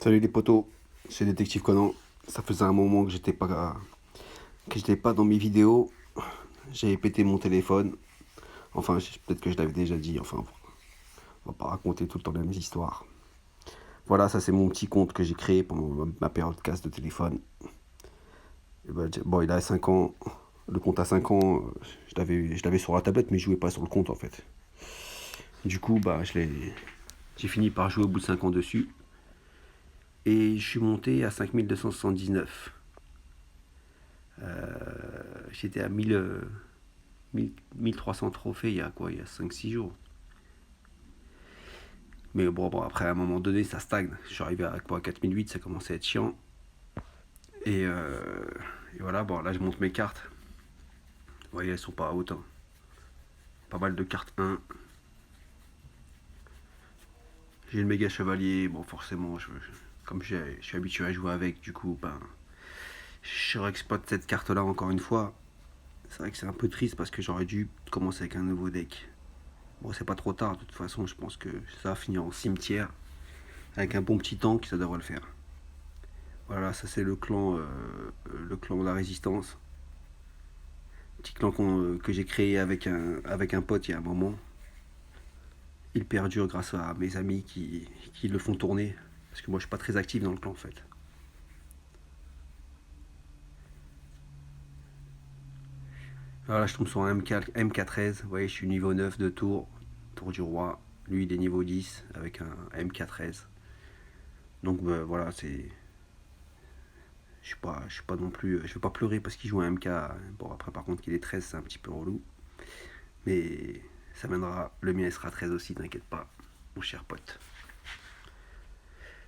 Salut les potos, c'est Détective Conan. Ça faisait un moment que j'étais pas dans mes vidéos. J'avais pété mon téléphone. Enfin, peut-être que je l'avais déjà dit. Enfin, on va pas raconter tout le temps les mêmes histoires. Voilà, ça c'est mon petit compte que j'ai créé pendant ma période casse de téléphone. Et ben, bon, il a 5 ans. Le compte a 5 ans. Je l'avais sur la tablette, mais je jouais pas sur le compte en fait. Du coup, j'ai fini par jouer au bout de 5 ans dessus. Et je suis monté à 5279. J'étais à 1300 trophées il y a quoi? Il y a 5-6 jours. Mais bon, après, à un moment donné, ça stagne. Je suis arrivé à quoi, 4008, ça commençait à être chiant. Et, euh, et voilà, bon, là, je monte mes cartes. Vous voyez, elles sont pas hautes, hein. Pas mal de cartes 1. J'ai le méga chevalier. Bon, forcément, comme je suis habitué à jouer avec, du coup, je réexploite cette carte-là encore une fois. C'est vrai que c'est un peu triste parce que j'aurais dû commencer avec un nouveau deck. Bon, c'est pas trop tard, de toute façon, je pense que ça va finir en cimetière. Avec un bon petit tank, ça devrait le faire. Voilà, ça c'est le clan de la résistance. Petit clan que j'ai créé avec un pote il y a un moment. Il perdure grâce à mes amis qui le font tourner. Parce que moi je suis pas très actif dans le clan en fait. Voilà, je tombe sur un MK13. Vous voyez, je suis niveau 9 de tour. Tour du roi. Lui il est niveau 10 avec un MK13. Donc voilà, c'est. Je suis pas non plus. Je vais pas pleurer parce qu'il joue un MK. Bon, après, par contre, qu'il est 13, c'est un petit peu relou. Mais ça viendra. Le mien, il sera 13 aussi, t'inquiète pas, mon cher pote.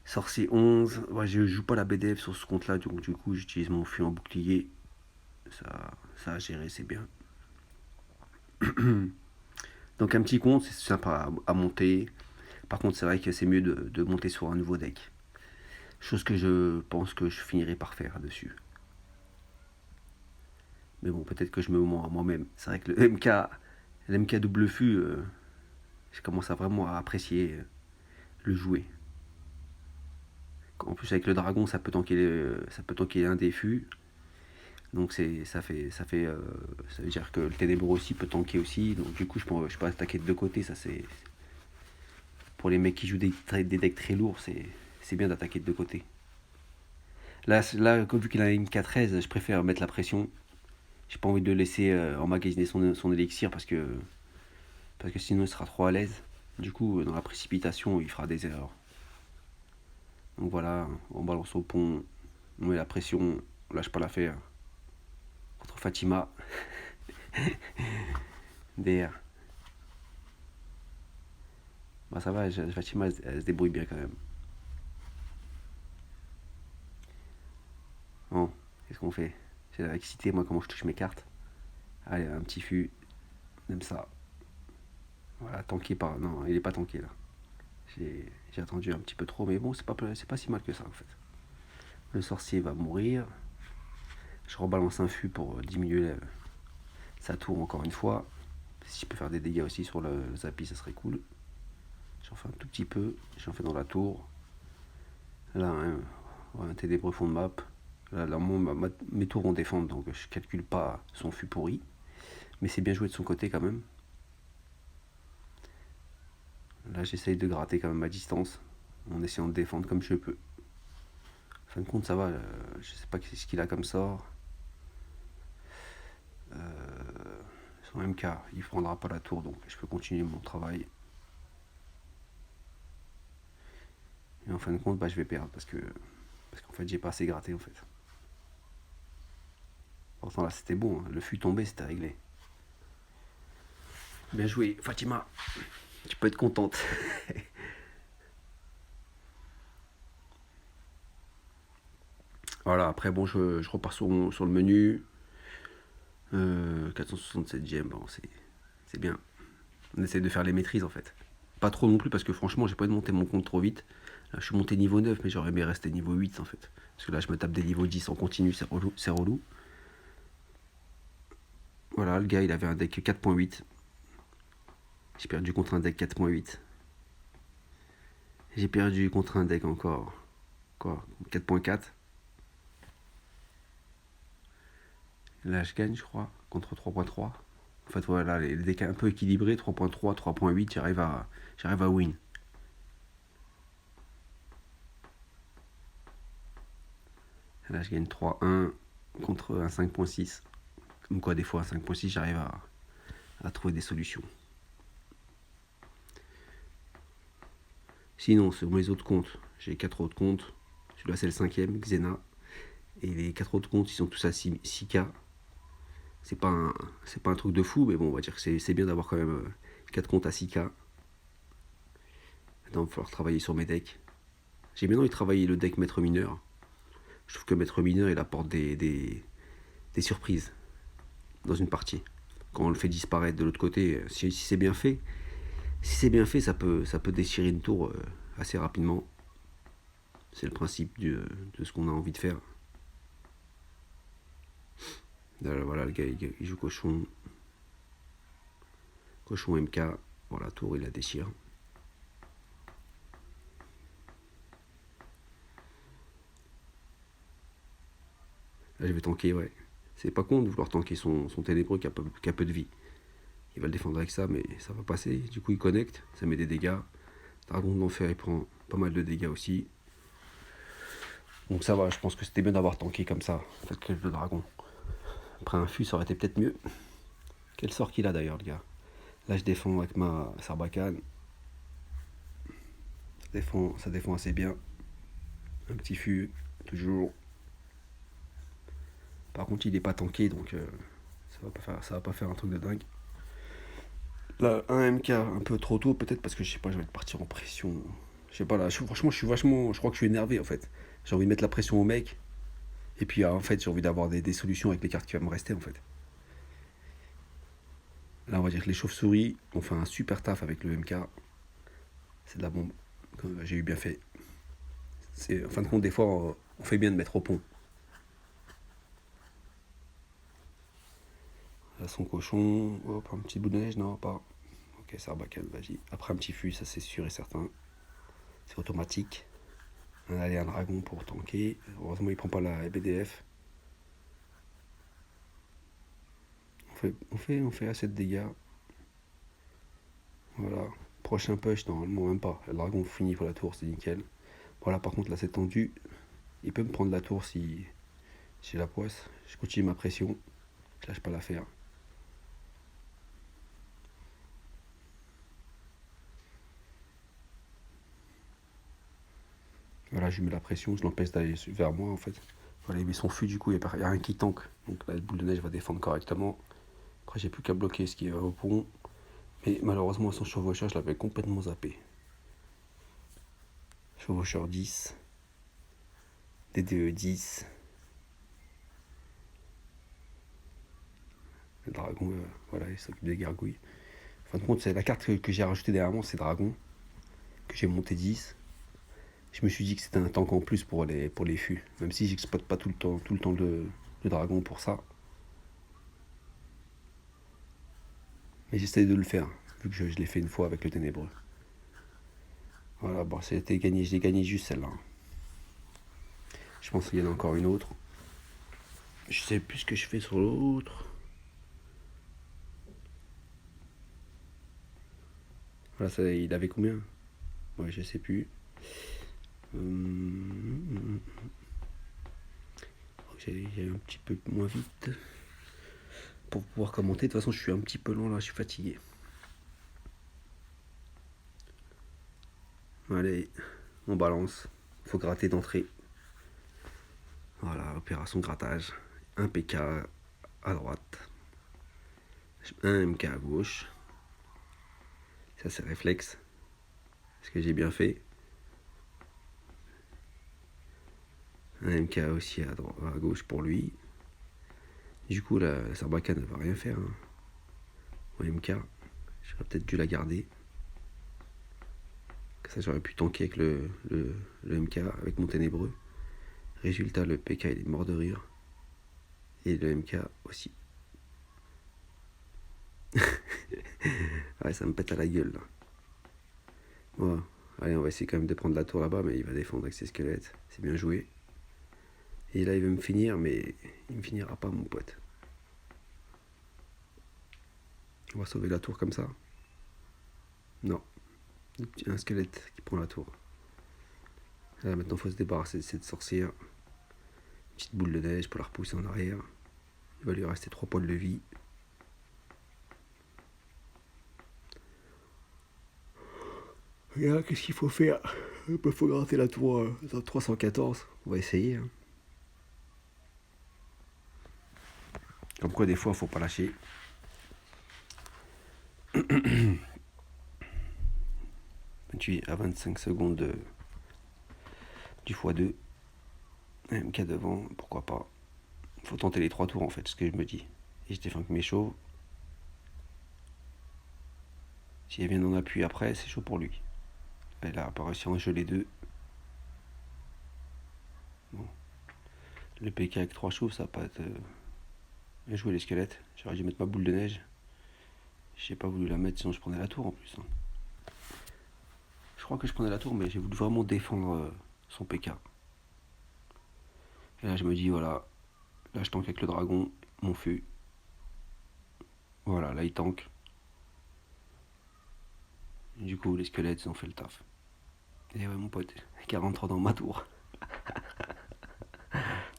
Sorcier 11. Ouais, je joue pas la BDF sur ce compte-là, donc du coup, j'utilise mon fût en bouclier. Ça a géré, c'est bien. Donc, un petit compte, c'est sympa à monter. Par contre, c'est vrai que c'est mieux de monter sur un nouveau deck. Chose que je pense que je finirai par faire dessus. Mais bon, peut-être que je me mens à moi-même. C'est vrai que le MK double fût, je commence à vraiment à apprécier le jouer. En plus, avec le dragon, ça peut tanker un des fûts. Donc ça veut dire que le ténébreux aussi peut tanker aussi. Donc du coup, je peux attaquer de deux côtés. Ça c'est pour les mecs qui jouent des decks très lourds, c'est bien d'attaquer de deux côtés. Là, vu qu'il a une K13, je préfère mettre la pression. J'ai pas envie de le laisser emmagasiner son élixir parce que sinon il sera trop à l'aise. Du coup, dans la précipitation, il fera des erreurs. Donc voilà, on balance au pont, on met la pression, on lâche pas l'affaire. Contre Fatima, DR. Bah ça va, Fatima elle se débrouille bien quand même. Bon, qu'est-ce qu'on fait? J'ai excité moi comment je touche mes cartes. Allez, un petit fût, même ça. Voilà, tanké par. Non, il est pas tanké là. J'ai attendu un petit peu trop, mais bon, c'est pas si mal que ça en fait. Le sorcier va mourir. Je rebalance un fût pour diminuer sa tour encore une fois. Si je peux faire des dégâts aussi sur le Zapi, ça serait cool. J'en fais un tout petit peu. J'en fais dans la tour. Là, un ténébreux fond de map. Là, mes tours vont défendre, donc je calcule pas son fût pourri. Mais c'est bien joué de son côté quand même. Là, j'essaye de gratter quand même à distance, en essayant de défendre comme je peux. En fin de compte, ça va. Je sais pas ce qu'il a comme sort. Son MK, il prendra pas la tour, donc je peux continuer mon travail. Et en fin de compte, je vais perdre parce qu'en fait, j'ai pas assez gratté en fait. Pourtant là, c'était bon. Hein. Le fût tombé, c'était réglé. Bien joué, Fatima. Tu peux être contente. Voilà, après, bon, je repars sur le menu. 467 gemmes, bon, c'est bien. On essaie de faire les maîtrises en fait. Pas trop non plus parce que franchement, j'ai pas envie de monter mon compte trop vite. Là, je suis monté niveau 9, mais j'aurais aimé rester niveau 8 en fait. Parce que là, je me tape des niveaux 10 en continu, c'est relou. C'est relou. Voilà, le gars, il avait un deck 4.8. J'ai perdu contre un deck 4.8. J'ai perdu contre un deck encore quoi, 4.4. Là, je gagne, je crois, contre 3.3. En fait, voilà, les decks un peu équilibrés, 3.3, 3.8, j'arrive à win. Là, je gagne 3-1 contre un 5.6. Comme quoi, des fois, à 5.6, j'arrive à trouver des solutions. Sinon, sur mes autres comptes, j'ai 4 autres comptes. Celui-là, c'est le 5ème, Xena. Et les 4 autres comptes, ils sont tous à 6K. C'est pas un truc de fou, mais bon, on va dire que c'est bien d'avoir quand même 4 comptes à 6K. Maintenant, il va falloir travailler sur mes decks. J'ai bien envie de travailler le deck Maître Mineur. Je trouve que Maître Mineur, il apporte des surprises dans une partie. Quand on le fait disparaître de l'autre côté, si c'est bien fait, ça peut déchirer une tour assez rapidement. C'est le principe de ce qu'on a envie de faire. Là, voilà, le gars, il joue cochon. Cochon MK. Voilà, tour, il la déchire. Là, je vais tanker, ouais. C'est pas con de vouloir tanker son ténébreux qui a peu de vie. Il va le défendre avec ça, mais ça va passer. Du coup, il connecte, ça met des dégâts. Dragon de l'enfer, il prend pas mal de dégâts aussi. Donc ça va, je pense que c'était bien d'avoir tanké comme ça, avec le dragon. Après un fût, ça aurait été peut-être mieux. Quel sort qu'il a d'ailleurs, le gars. Là, je défends avec ma Sarbacane. Ça défend assez bien. Un petit fût, toujours. Par contre, il est pas tanké, donc ça va pas faire un truc de dingue. Là, un MK un peu trop tôt, peut-être parce que je sais pas, je vais partir en pression. Je sais pas, là, franchement, je crois que je suis énervé en fait. J'ai envie de mettre la pression au mec. Et puis en fait, j'ai envie d'avoir des solutions avec les cartes qui vont me rester en fait. Là, on va dire que les chauves-souris ont fait un super taf avec le MK. C'est de la bombe. J'ai eu bien fait. En fin de compte, des fois, on fait bien de mettre au pont. Là, son cochon. Hop, un petit bout de neige, non, pas. Ok, Sarbacane, vas-y. Après un petit fût, ça c'est sûr et certain. C'est automatique. Allez, un dragon pour tanker. Heureusement, il prend pas la BDF. On fait assez de dégâts. Voilà. Prochain push, normalement, même pas. Le dragon finit pour la tour, c'est nickel. Voilà, par contre, là, c'est tendu. Il peut me prendre la tour si j'ai la poisse. Je continue ma pression. Je lâche pas l'affaire. Voilà, je lui mets la pression, je l'empêche d'aller vers moi en fait. Voilà, il met son fût, du coup, il n'y a rien qui tank. Donc la boule de neige va défendre correctement. Après, j'ai plus qu'à bloquer ce qui va au pont. Mais malheureusement, son chevaucheur, je l'avais complètement zappé. Chevaucheur 10. DDE 10. Le dragon, voilà, il s'occupe des gargouilles. En fin de compte, c'est la carte que j'ai rajoutée derrière moi, c'est dragon. Que j'ai monté 10. Je me suis dit que c'était un tank en plus pour les fûts. Même si j'exploite pas tout le temps le dragon pour ça. Mais j'essaie de le faire, vu que je l'ai fait une fois avec le ténébreux. Voilà, bon, c'était gagné, je l'ai gagné juste celle-là. Je pense qu'il y en a encore une autre. Je sais plus ce que je fais sur l'autre. Voilà, ça, il avait combien? Ouais, je sais plus. J'y allais un petit peu moins vite pour pouvoir commenter. De toute façon, je suis un petit peu long là, je suis fatigué. Allez, on balance. Faut gratter d'entrée. Voilà, opération grattage. Un PK à droite. Un MK à gauche. Ça, c'est réflexe. Ce que j'ai bien fait. Un MK aussi à gauche pour lui. Du coup, la Sarbacane ne va rien faire. Hein. En MK, j'aurais peut-être dû la garder. Ça, j'aurais pu tanker avec le MK, avec mon ténébreux. Résultat, le PK il est mort de rire. Et le MK aussi. Ouais, ça me pète à la gueule là. Ouais, Allez, on va essayer quand même de prendre la tour là-bas, mais il va défendre avec ses squelettes. C'est bien joué. Et là, il veut me finir, mais il me finira pas, mon pote. On va sauver la tour comme ça. Non. Un squelette qui prend la tour. Là, maintenant, il faut se débarrasser de cette sorcière. Une petite boule de neige pour la repousser en arrière. Il va lui rester 3 poils de vie. Et là, qu'est-ce qu'il faut faire? Il faut gratter la tour 314. On va essayer. Hein. Comme quoi, des fois, faut pas lâcher. 28 à 25 secondes du x2. MK devant, pourquoi pas. Faut tenter les 3 tours en fait, ce que je me dis. Et je défends avec mes chauves. Si elle vient en appui après, c'est chaud pour lui. Elle a pas réussi à en jeu les deux. Bon. Le PK avec 3 chauves, ça va pas être. Bien joué les squelettes. J'aurais dû mettre ma boule de neige. J'ai pas voulu la mettre, sinon je prenais la tour en plus. Hein. Je crois que je prenais la tour, mais j'ai voulu vraiment défendre son PK. Et là, je me dis, voilà, là, je tank avec le dragon, mon feu. Voilà, là, il tank. Et du coup, les squelettes, ils ont fait le taf. Et ouais, mon pote, 43 dans ma tour.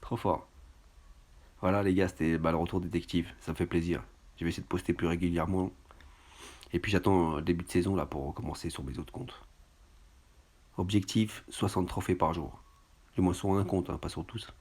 Trop fort. Voilà, les gars, c'était le retour détective. Ça me fait plaisir. Je vais essayer de poster plus régulièrement. Et puis, j'attends le début de saison, là, pour recommencer sur mes autres comptes. Objectif, 60 trophées par jour. Du moins sur un compte, hein, pas sur tous.